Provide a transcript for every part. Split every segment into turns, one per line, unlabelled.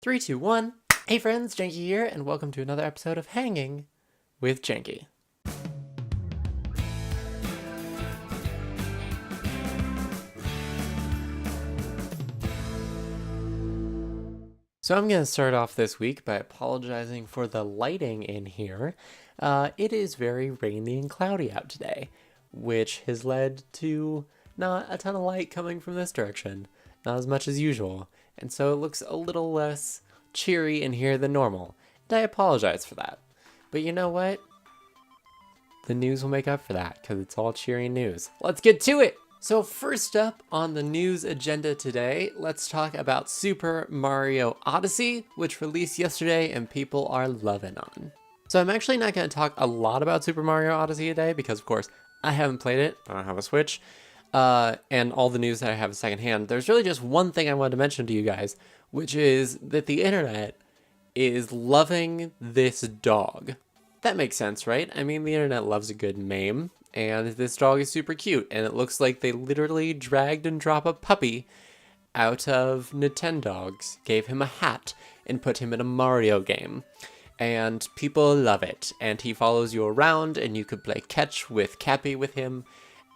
3, 2, 1. Hey friends, Janky here, and welcome to another episode of Hanging with Janky. So I'm going to start off this week by apologizing for the lighting in here. It is very rainy and cloudy out today, which has led to not a ton of light coming from this direction, not as much as usual, and so it looks a little less cheery in here than normal, and I apologize for that. But you know what? The news will make up for that, because it's all cheery news. Let's get to it! So first up on the news agenda today, let's talk about Super Mario Odyssey, which released yesterday and people are loving on. So I'm actually not going to talk a lot about Super Mario Odyssey today, because of course I haven't played it, I don't have a Switch, and all the news that I have secondhand. There's really just one thing I wanted to mention to you guys, which is that the internet is loving this dog. That makes sense, right? I mean, the internet loves a good meme, and this dog is super cute, and it looks like they literally dragged and dropped a puppy out of Nintendogs, gave him a hat, and put him in a Mario game. And people love it, and he follows you around, and you could play catch with Cappy with him,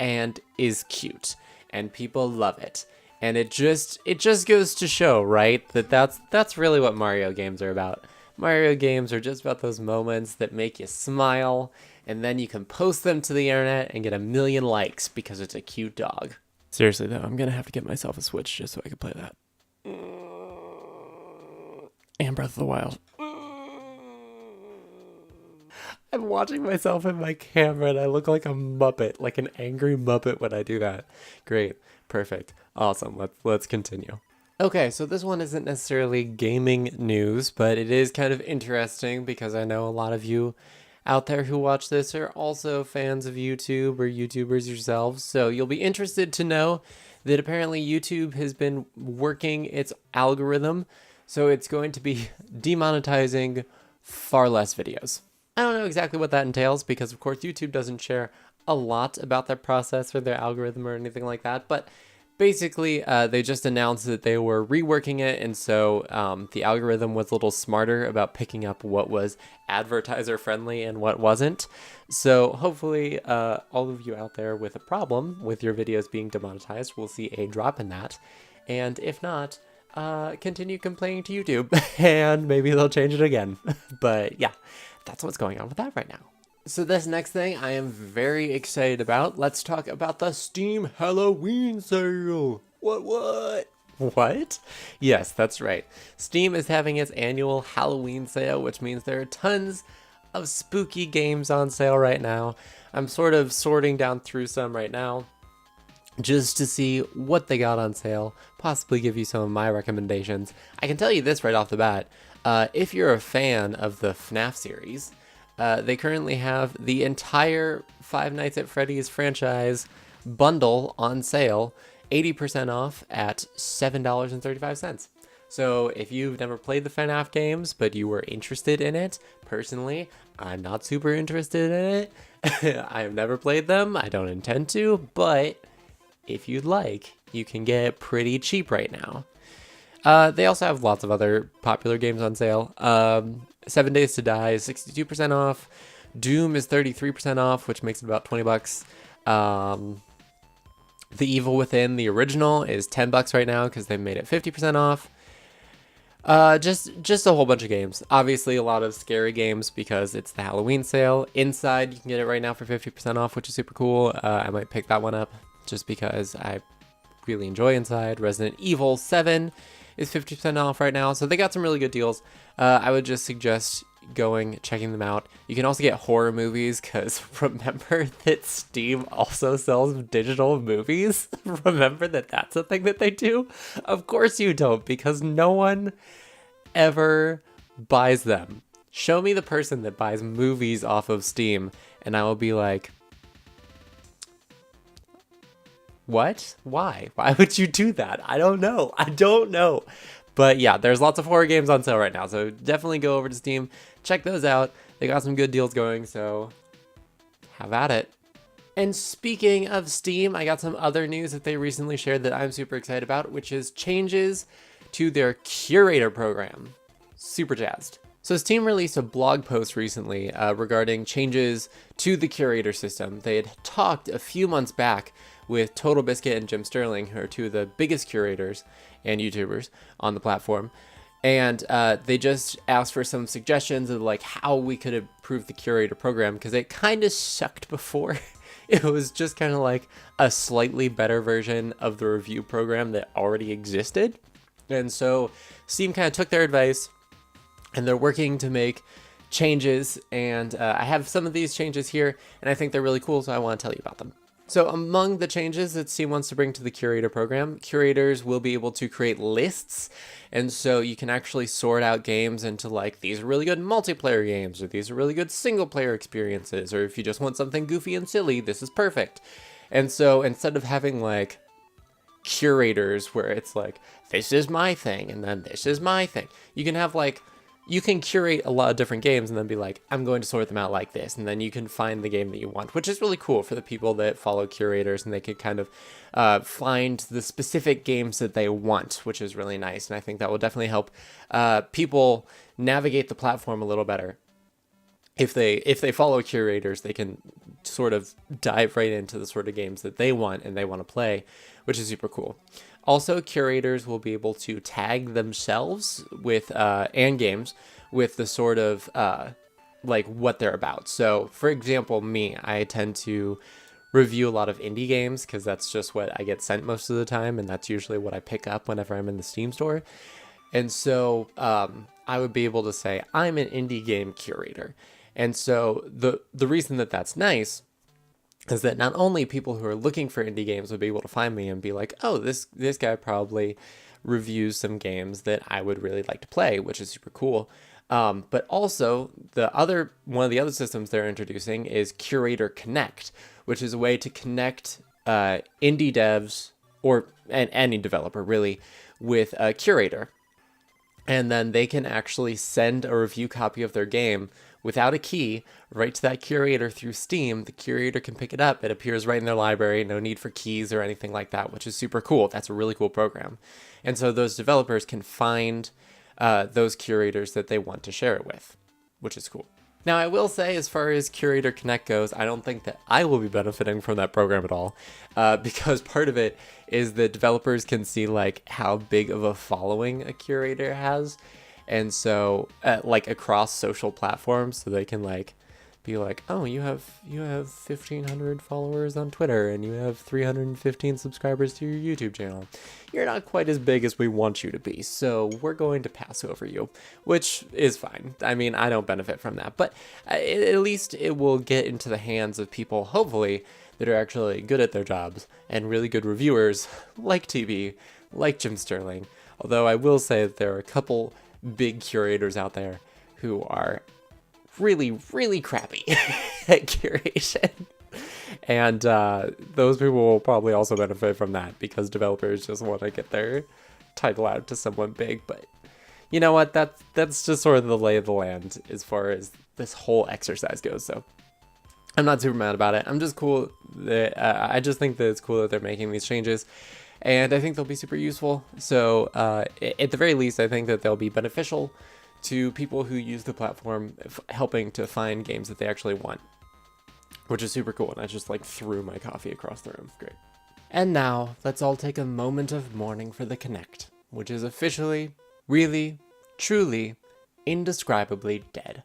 and is cute, and people love it. And it just goes to show, right, that that's really what Mario games are about. Mario games are just about those moments that make you smile, and then you can post them to the internet and get 1 million likes because it's a cute dog. Seriously though, I'm gonna have to get myself a Switch just so I can play that. And Breath of the Wild. I'm watching myself in my camera and I look like a Muppet, like an angry Muppet when I do that. Great. Perfect. Awesome. Let's continue. Okay, so this one isn't necessarily gaming news, but it is kind of interesting because I know a lot of you out there who watch this are also fans of YouTube or YouTubers yourselves. So you'll be interested to know that apparently YouTube has been working its algorithm, so it's going to be demonetizing far less videos. I don't know exactly what that entails because, of course, YouTube doesn't share a lot about their process or their algorithm or anything like that. But basically, they just announced that they were reworking it. And so the algorithm was a little smarter about picking up what was advertiser friendly and what wasn't. So hopefully all of you out there with a problem with your videos being demonetized will see a drop in that. And if not, continue complaining to YouTube and maybe they'll change it again. But yeah. That's what's going on with that right now. So this next thing I am very excited about. Let's talk about the Steam Halloween sale. What? Yes, that's right. Steam is having its annual Halloween sale, which means there are tons of spooky games on sale right now. I'm sort of sorting down through some right now just to see what they got on sale, possibly give you some of my recommendations. I can tell you this right off the bat. If you're a fan of the FNAF series, they currently have the entire Five Nights at Freddy's franchise bundle on sale, 80% off at $7.35. So if you've never played the FNAF games, but you were interested in it, personally, I'm not super interested in it. I have never played them. I don't intend to, but if you'd like, you can get it pretty cheap right now. They also have lots of other popular games on sale. 7 Days to Die is 62% off. Doom is 33% off, which makes it about $20. The Evil Within, the original, is $10 right now because they've made it 50% off. Just a whole bunch of games. Obviously, a lot of scary games because it's the Halloween sale. Inside, you can get it right now for 50% off, which is super cool. I might pick that one up just because I really enjoy Inside. Resident Evil 7 is 50% off right now, so they got some really good deals. I would just suggest checking them out. You can also get horror movies, because remember that Steam also sells digital movies? Remember that that's a thing that they do? Of course you don't, because no one ever buys them. Show me the person that buys movies off of Steam, and I will be like, what? Why? Why would you do that? I don't know. But yeah, there's lots of horror games on sale right now. So definitely go over to Steam. Check those out. They got some good deals going. So have at it. And speaking of Steam, I got some other news that they recently shared that I'm super excited about, which is changes to their Curator program. Super jazzed. So Steam released a blog post recently regarding changes to the Curator system. They had talked a few months back with Total Biscuit and Jim Sterling, who are two of the biggest curators and YouTubers on the platform. And they just asked for some suggestions of like how we could improve the Curator program, because it kind of sucked before. It was just kind of like a slightly better version of the review program that already existed. And so Steam kind of took their advice, and they're working to make changes. And I have some of these changes here, and I think they're really cool, so I want to tell you about them. So among the changes that Steam wants to bring to the Curator program, curators will be able to create lists. And so you can actually sort out games into like, these are really good multiplayer games, or these are really good single player experiences, or if you just want something goofy and silly, this is perfect. And so instead of having like curators where it's like, this is my thing, and then this is my thing, you can have like, you can curate a lot of different games and then be like, I'm going to sort them out like this. And then you can find the game that you want, which is really cool for the people that follow curators, and they can kind of find the specific games that they want, which is really nice. And I think that will definitely help people navigate the platform a little better. If they follow curators, they can sort of dive right into the sort of games that they want and they want to play, which is super cool. Also, curators will be able to tag themselves with and games with the sort of like what they're about. So, for example, me, I tend to review a lot of indie games because that's just what I get sent most of the time, and that's usually what I pick up whenever I'm in the Steam store. And so I would be able to say I'm an indie game curator. And so the reason that that's nice is that not only people who are looking for indie games would be able to find me and be like, oh, this guy probably reviews some games that I would really like to play, which is super cool. But also one of the other systems they're introducing is Curator Connect, which is a way to connect indie devs or any developer really with a curator. And then they can actually send a review copy of their game without a key right to that curator through Steam. The curator can pick it up. It appears right in their library. No need for keys or anything like that, which is super cool. That's a really cool program. And so those developers can find those curators that they want to share it with, which is cool. Now, I will say, as far as Curator Connect goes, I don't think that I will be benefiting from that program at all, because part of it is that developers can see like how big of a following a curator has. And so like across social platforms, so they can like be like, oh, you have 1,500 followers on Twitter and you have 315 subscribers to your YouTube channel. You're not quite as big as we want you to be, so we're going to pass over you, which is fine. I mean, I don't benefit from that, but at least it will get into the hands of people, hopefully, that are actually good at their jobs and really good reviewers like TV, like Jim Sterling. Although I will say that there are a couple big curators out there who are really, really crappy at curation. And those people will probably also benefit from that because developers just want to get their title out to someone big. But you know what? That's just sort of the lay of the land as far as this whole exercise goes. So I'm not super mad about it. I'm just cool that I just think that it's cool that they're making these changes. And I think they'll be super useful. So at the very least, I think that they'll be beneficial to people who use the platform, helping to find games that they actually want, which is super cool. And I just like threw my coffee across the room. Great. And now let's all take a moment of mourning for the Kinect, which is officially, really, truly, indescribably dead.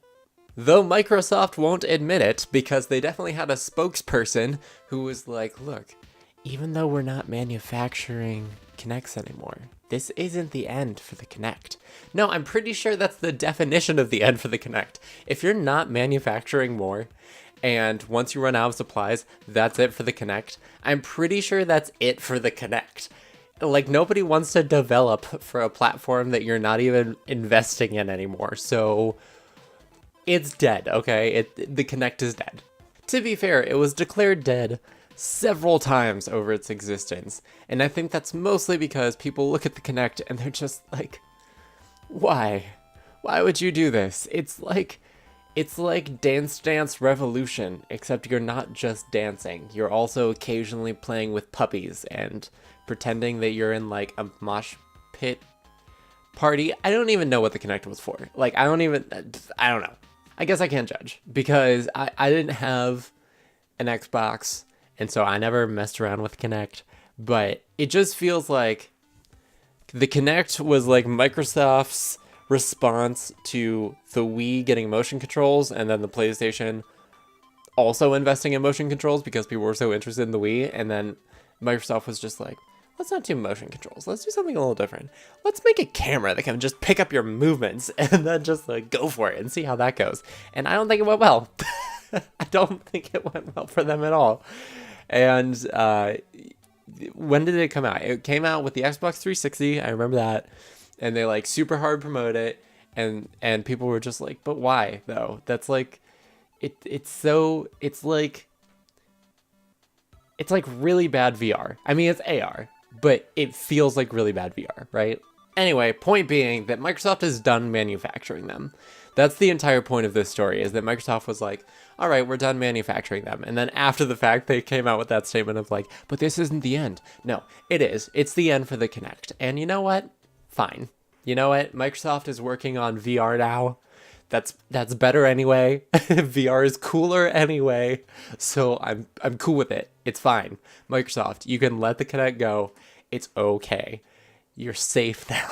Though Microsoft won't admit it, because they definitely had a spokesperson who was like, look, even though we're not manufacturing Kinects anymore, this isn't the end for the Kinect. No, I'm pretty sure that's the definition of the end for the Kinect. If you're not manufacturing more, and once you run out of supplies, that's it for the Kinect, I'm pretty sure that's it for the Kinect. Like, nobody wants to develop for a platform that you're not even investing in anymore, so it's dead, okay? The Kinect is dead. To be fair, it was declared dead several times over its existence, and I think that's mostly because people look at the Kinect and they're just like, why? Why would you do this? It's like Dance Dance Revolution, except you're not just dancing. You're also occasionally playing with puppies and pretending that you're in like a mosh pit party. I don't even know what the Kinect was for. Like, I don't know. I guess I can't judge because I didn't have an Xbox, and so I never messed around with Kinect, but it just feels like the Kinect was like Microsoft's response to the Wii getting motion controls, and then the PlayStation also investing in motion controls because people were so interested in the Wii, and then Microsoft was just like, let's not do motion controls. Let's do something a little different. Let's make a camera that can just pick up your movements and then just like go for it and see how that goes. And I don't think it went well. I don't think it went well for them at all. And when did it come out? It came out with the Xbox 360. I remember that. And they like super hard promote it. And people were just like, but why though? That's like, it's like really bad VR. I mean, it's AR, but it feels like really bad VR, right? Anyway, point being that Microsoft is done manufacturing them. That's the entire point of this story, is that Microsoft was like, all right, we're done manufacturing them. And then after the fact, they came out with that statement of like, but this isn't the end. No, it is. It's the end for the Kinect. And you know what? Fine. You know what? Microsoft is working on VR now. That's better anyway. VR is cooler anyway. So I'm cool with it. It's fine. Microsoft, you can let the Kinect go. It's okay. You're safe now.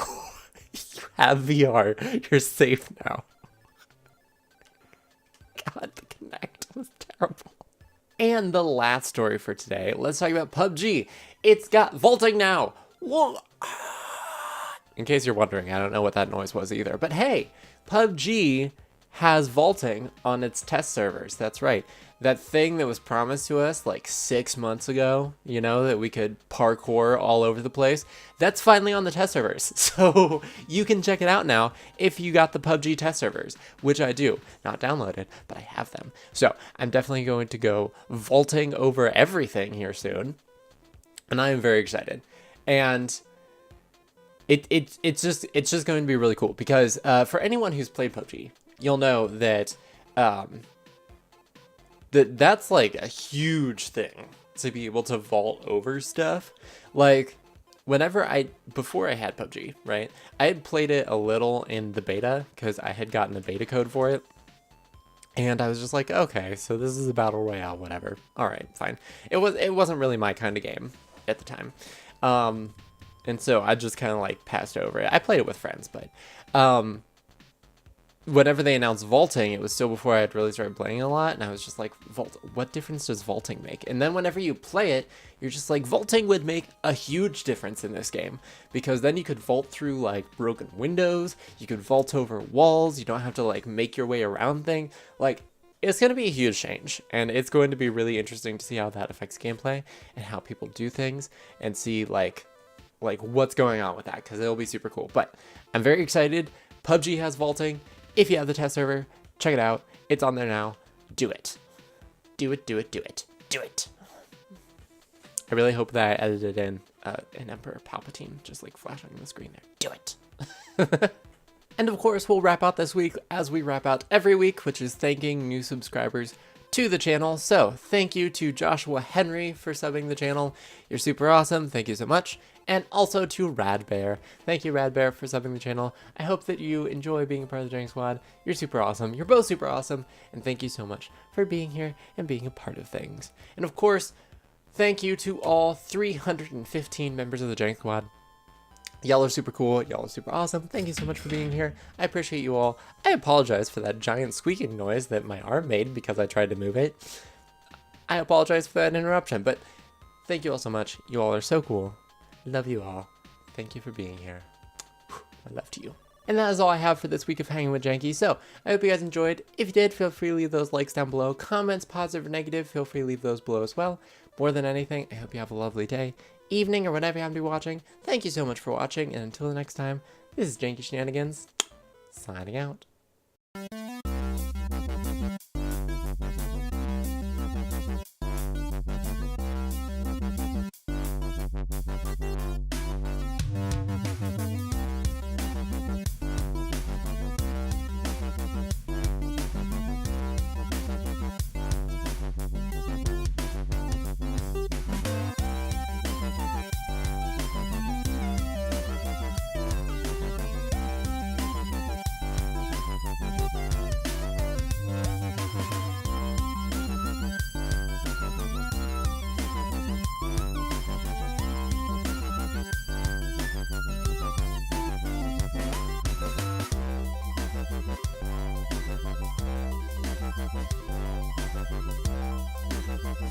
You have VR. You're safe now. God, the Kinect was terrible. And the last story for today, let's talk about PUBG. It's got vaulting now. Whoa. In case you're wondering, I don't know what that noise was either. But hey, PUBG has vaulting on its test servers. That's right. That thing that was promised to us like 6 months ago, you know, that we could parkour all over the place, that's finally on the test servers. So you can check it out now if you got the PUBG test servers, which I do. Not downloaded, but I have them. So I'm definitely going to go vaulting over everything here soon. And I am very excited. And it's just going to be really cool because for anyone who's played PUBG, you'll know that that's like a huge thing to be able to vault over stuff. Like before I had PUBG, right? I had played it a little in the beta because I had gotten a beta code for it. And I was just like, okay, so this is a battle royale, whatever. All right, fine. It wasn't really my kind of game at the time. And so I just kind of like passed over it. I played it with friends, but whenever they announced vaulting, it was still before I had really started playing a lot. And I was just like, vault, what difference does vaulting make? And then whenever you play it, you're just like, vaulting would make a huge difference in this game. Because then you could vault through like broken windows. You could vault over walls. You don't have to like make your way around things. Like, it's going to be a huge change. And it's going to be really interesting to see how that affects gameplay and how people do things and see like what's going on with that, because it'll be super cool. But I'm very excited. PUBG has vaulting. If you have the test server, check it out. It's on there now. Do it. Do it, do it, do it. Do it. I really hope that I edited in an Emperor Palpatine just like flashing on the screen there. Do it. And of course, we'll wrap out this week as we wrap out every week, which is thanking new subscribers to the channel. So thank you to Joshua Henry for subbing the channel. You're super awesome. Thank you so much. And also to Radbear. Thank you, Radbear, for subbing the channel. I hope that you enjoy being a part of the Janky Squad. You're super awesome. You're both super awesome. And thank you so much for being here and being a part of things. And of course, thank you to all 315 members of the Janky Squad. Y'all are super cool. Y'all are super awesome. Thank you so much for being here. I appreciate you all. I apologize for that giant squeaking noise that my arm made because I tried to move it. I apologize for that interruption, but thank you all so much. You all are so cool. Love you all. Thank you for being here. I love you. And that is all I have for this week of Hanging with Janky. So I hope you guys enjoyed. If you did, feel free to leave those likes down below. Comments, positive or negative, feel free to leave those below as well. More than anything, I hope you have a lovely day, evening, or whatever you happen to be watching. Thank you so much for watching, and until the next time, this is Janky Shenanigans, signing out.